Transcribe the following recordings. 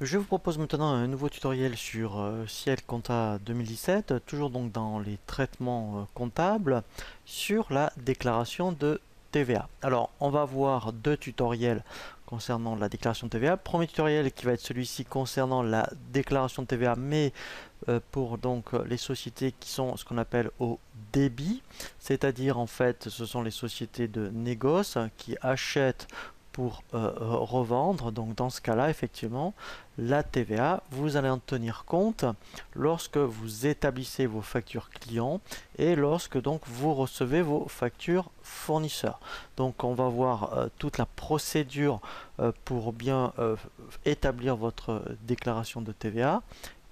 Je vous propose maintenant un nouveau tutoriel sur Ciel Compta 2017, toujours donc dans les traitements comptables, sur la déclaration de TVA. Alors, on va voir deux tutoriels concernant la déclaration de TVA. Premier tutoriel qui va être celui-ci concernant la déclaration de TVA, mais pour donc les sociétés qui sont ce qu'on appelle au débit, c'est-à-dire en fait ce sont les sociétés de négoce qui achètent pour revendre. Donc dans ce cas-là, effectivement, la TVA, vous allez en tenir compte lorsque vous établissez vos factures clients et lorsque donc vous recevez vos factures fournisseurs. Donc on va voir toute la procédure pour bien établir votre déclaration de TVA.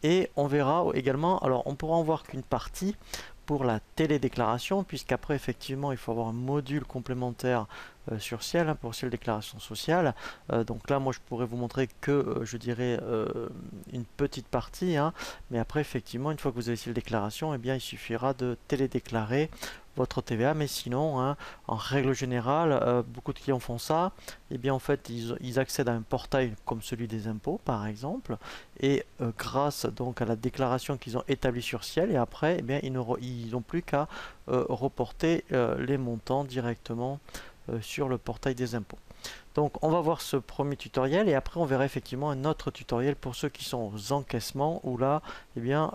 Et on verra également, alors on pourra en voir qu'une partie pour la télédéclaration, puisqu'après effectivement il faut avoir un module complémentaire sur Ciel, pour Ciel déclaration sociale. Donc là moi je pourrais vous montrer que je dirais une petite partie, hein, mais après effectivement une fois que vous avez Ciel déclaration, eh bien il suffira de télédéclarer votre TVA, mais sinon, hein, en règle générale, beaucoup de clients font ça. Et bien en fait, ils accèdent à un portail comme celui des impôts, par exemple, et grâce donc à la déclaration qu'ils ont établie sur Ciel, et après, eh bien ils n'ont plus qu'à reporter les montants directement sur le portail des impôts. Donc on va voir ce premier tutoriel et après on verra effectivement un autre tutoriel pour ceux qui sont aux encaissements où là eh bien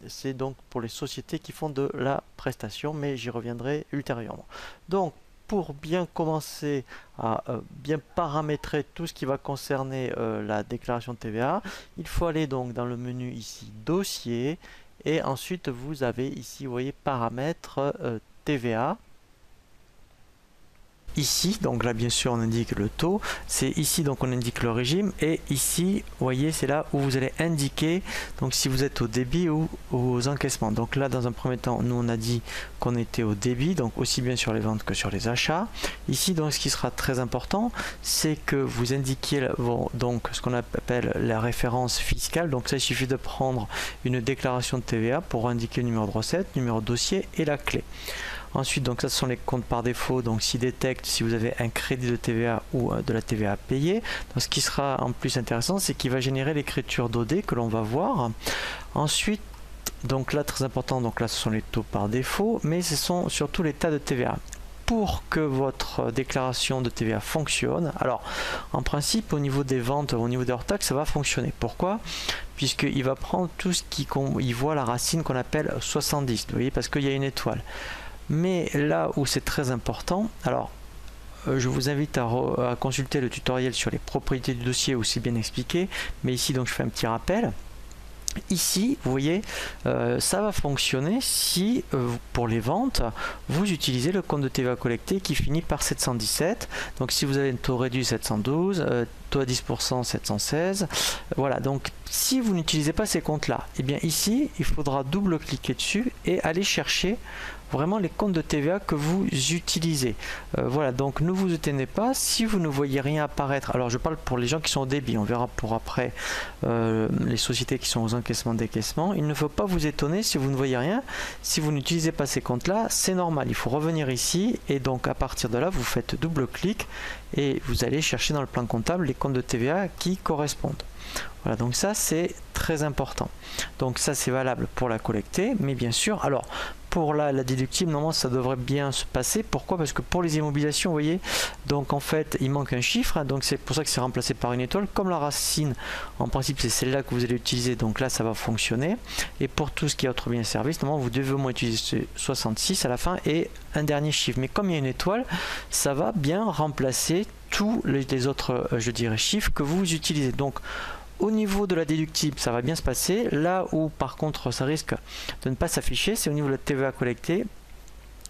c'est donc pour les sociétés qui font de la prestation, mais j'y reviendrai ultérieurement. Donc pour bien commencer à bien paramétrer tout ce qui va concerner la déclaration de TVA, il faut aller donc dans le menu ici dossier et ensuite vous avez ici vous voyez paramètres TVA. Ici, donc là bien sûr on indique le taux, c'est ici donc on indique le régime et ici, vous voyez, c'est là où vous allez indiquer donc si vous êtes au débit ou aux encaissements. Donc là dans un premier temps, nous on a dit qu'on était au débit, donc aussi bien sur les ventes que sur les achats. Ici donc ce qui sera très important, c'est que vous indiquiez donc ce qu'on appelle la référence fiscale. Donc ça il suffit de prendre une déclaration de TVA pour indiquer le numéro de recette, numéro de dossier et la clé. Ensuite, donc ça ce sont les comptes par défaut, donc s'il détecte si vous avez un crédit de TVA ou de la TVA à payer. Donc, ce qui sera en plus intéressant, c'est qu'il va générer l'écriture d'OD que l'on va voir. Ensuite, donc là très important, donc là ce sont les taux par défaut, mais ce sont surtout les tas de TVA. Pour que votre déclaration de TVA fonctionne, alors en principe au niveau des ventes, au niveau des hors-taxes, ça va fonctionner. Pourquoi? Puisqu'il va prendre tout ce il voit la racine qu'on appelle 70, vous voyez, parce qu'il y a une étoile. Mais là où c'est très important, alors je vous invite à consulter le tutoriel sur les propriétés du dossier où c'est bien expliqué, mais ici donc je fais un petit rappel. Ici, vous voyez, ça va fonctionner si, pour les ventes, vous utilisez le compte de TVA collecté qui finit par 717. Donc si vous avez un taux réduit 712, taux à 10% 716. Voilà, donc si vous n'utilisez pas ces comptes-là, et bien ici, il faudra double-cliquer dessus et aller chercher vraiment les comptes de TVA que vous utilisez. Voilà, donc ne vous étonnez pas si vous ne voyez rien apparaître. Alors je parle pour les gens qui sont au débit, on verra pour après les sociétés qui sont aux encaissements décaissements. Il ne faut pas vous étonner si vous ne voyez rien. Si vous n'utilisez pas ces comptes-là, c'est normal. Il faut revenir ici et donc à partir de là, vous faites double-clic et vous allez chercher dans le plan comptable les comptes de TVA qui correspondent. Voilà, donc ça c'est très important. Donc ça c'est valable pour la collectée, mais bien sûr, alors pour la déductible, normalement ça devrait bien se passer. Pourquoi? Parce que pour les immobilisations, vous voyez, donc en fait il manque un chiffre, donc c'est pour ça que c'est remplacé par une étoile. Comme la racine, en principe c'est celle-là que vous allez utiliser, donc là ça va fonctionner. Et pour tout ce qui est autre bien service, normalement vous devez au moins utiliser 66 à la fin et un dernier chiffre. Mais comme il y a une étoile, ça va bien remplacer tous les autres, je dirais, chiffres que vous utilisez. Donc au niveau de la déductible, ça va bien se passer. Là où par contre ça risque de ne pas s'afficher, c'est au niveau de la TVA collectée,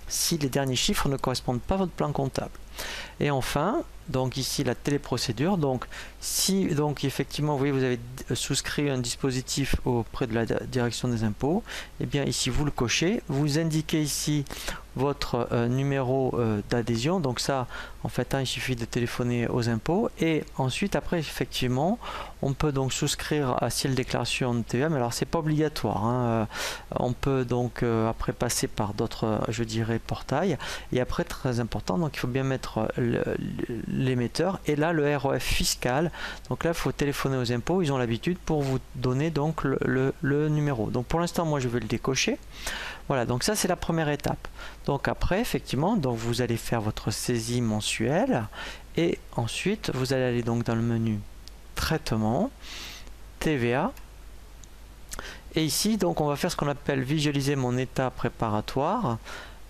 si les derniers chiffres ne correspondent pas à votre plan comptable. Et enfin, donc ici la téléprocédure, donc si donc effectivement vous voyez vous avez souscrit un dispositif auprès de la direction des impôts, et bien ici vous le cochez, vous indiquez ici votre numéro d'adhésion, donc ça en fait il suffit de téléphoner aux impôts et ensuite après effectivement on peut donc souscrire à Ciel déclaration de TVA, mais alors c'est pas obligatoire, hein. On peut donc après passer par d'autres je dirais portails et après très important, donc il faut bien mettre mettre l'émetteur et là le ROF fiscal. Donc là il faut téléphoner aux impôts, ils ont l'habitude pour vous donner donc le numéro. Donc pour l'instant moi je vais le décocher. Voilà, donc ça c'est la première étape. Donc après effectivement donc vous allez faire votre saisie mensuelle et ensuite vous allez aller donc dans le menu traitement, TVA. Et ici, donc, on va faire ce qu'on appelle visualiser mon état préparatoire.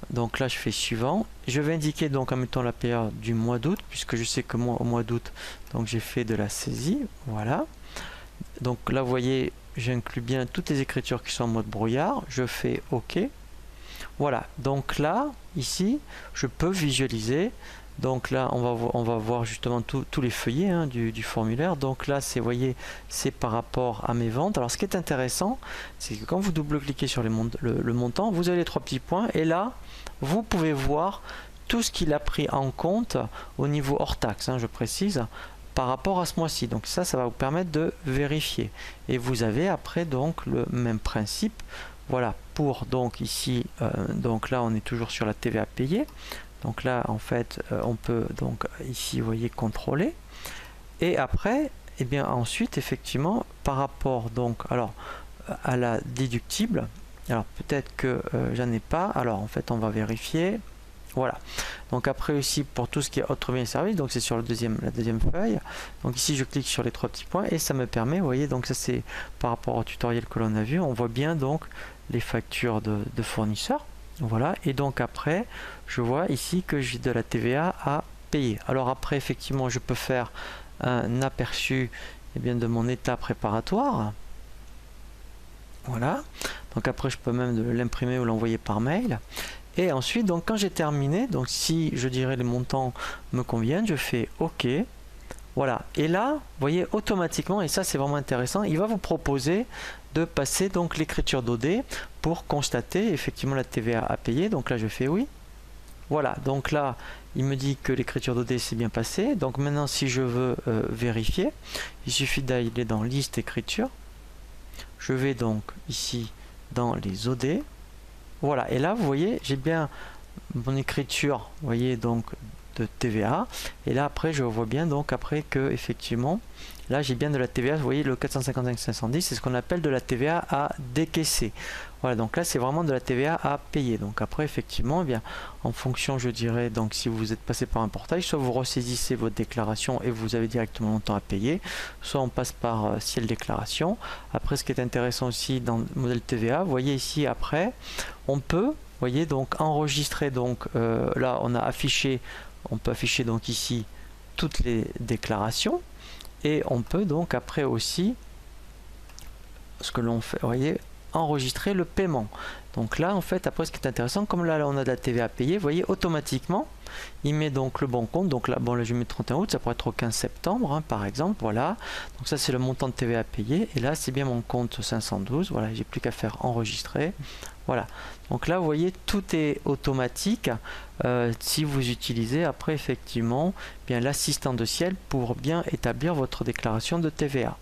Donc là, je fais suivant. Je vais indiquer donc en mettant la période du mois d'août, puisque je sais que moi, au mois d'août, donc j'ai fait de la saisie. Voilà. Donc là, vous voyez, j'inclus bien toutes les écritures qui sont en mode brouillard. Je fais OK. Voilà. Donc là, ici, je peux visualiser. Donc là, on va voir justement tous les feuillets hein, du formulaire. Donc là, vous voyez, c'est par rapport à mes ventes. Alors, ce qui est intéressant, c'est que quand vous double-cliquez sur le montant, vous avez les 3 petits points. Et là, vous pouvez voir tout ce qu'il a pris en compte au niveau hors taxe, hein, je précise, par rapport à ce mois-ci. Donc ça va vous permettre de vérifier. Et vous avez après donc le même principe. Voilà, pour donc ici, donc là, on est toujours sur la TVA payée. Donc là, en fait, on peut donc ici, vous voyez, contrôler. Et après, et bien ensuite, effectivement, par rapport donc, alors à la déductible, alors peut-être que j'en ai pas. Alors en fait, on va vérifier. Voilà. Donc après aussi pour tout ce qui est autres biens et services, donc c'est sur la deuxième feuille. Donc ici, je clique sur les 3 petits points et ça me permet, vous voyez, donc ça c'est par rapport au tutoriel que l'on a vu, on voit bien donc les factures de fournisseurs. Voilà, et donc après, je vois ici que j'ai de la TVA à payer. Alors après, effectivement, je peux faire un aperçu bien, de mon état préparatoire. Voilà, donc après, je peux même l'imprimer ou l'envoyer par mail. Et ensuite, donc quand j'ai terminé, donc si je dirais les montants me conviennent, je fais OK. Voilà, et là, vous voyez automatiquement, et ça c'est vraiment intéressant, il va vous proposer de passer donc l'écriture d'OD pour constater effectivement la TVA à payer. Donc là je fais oui. Voilà, donc là il me dit que l'écriture d'OD s'est bien passée. Donc maintenant si je veux vérifier, il suffit d'aller dans liste écriture. Je vais donc ici dans les OD. Voilà, et là vous voyez j'ai bien mon écriture, vous voyez donc de TVA, et là après je vois bien donc après que effectivement là j'ai bien de la TVA, vous voyez le 455 510 c'est ce qu'on appelle de la TVA à décaisser. Voilà, donc là c'est vraiment de la TVA à payer. Donc après effectivement, eh bien en fonction, je dirais, donc si vous êtes passé par un portail, soit vous ressaisissez votre déclaration et vous avez directement le montant à payer, soit on passe par ciel déclaration. Après, ce qui est intéressant aussi dans le modèle TVA, vous voyez ici après on peut, vous voyez, donc enregistrer, donc là on a affiché, on peut afficher donc ici toutes les déclarations, et on peut donc après aussi, ce que l'on fait, vous voyez, enregistrer le paiement. Donc là en fait après, ce qui est intéressant, comme là on a de la TVA à payer, vous voyez automatiquement il met donc le bon compte. Donc là, bon, là je mets 31 août, ça pourrait être au 15 septembre hein, par exemple. Voilà, donc ça c'est le montant de TVA à payer, et là c'est bien mon compte 512. Voilà, j'ai plus qu'à faire enregistrer. Voilà, donc là vous voyez tout est automatique si vous utilisez après effectivement bien l'assistant de ciel pour bien établir votre déclaration de TVA.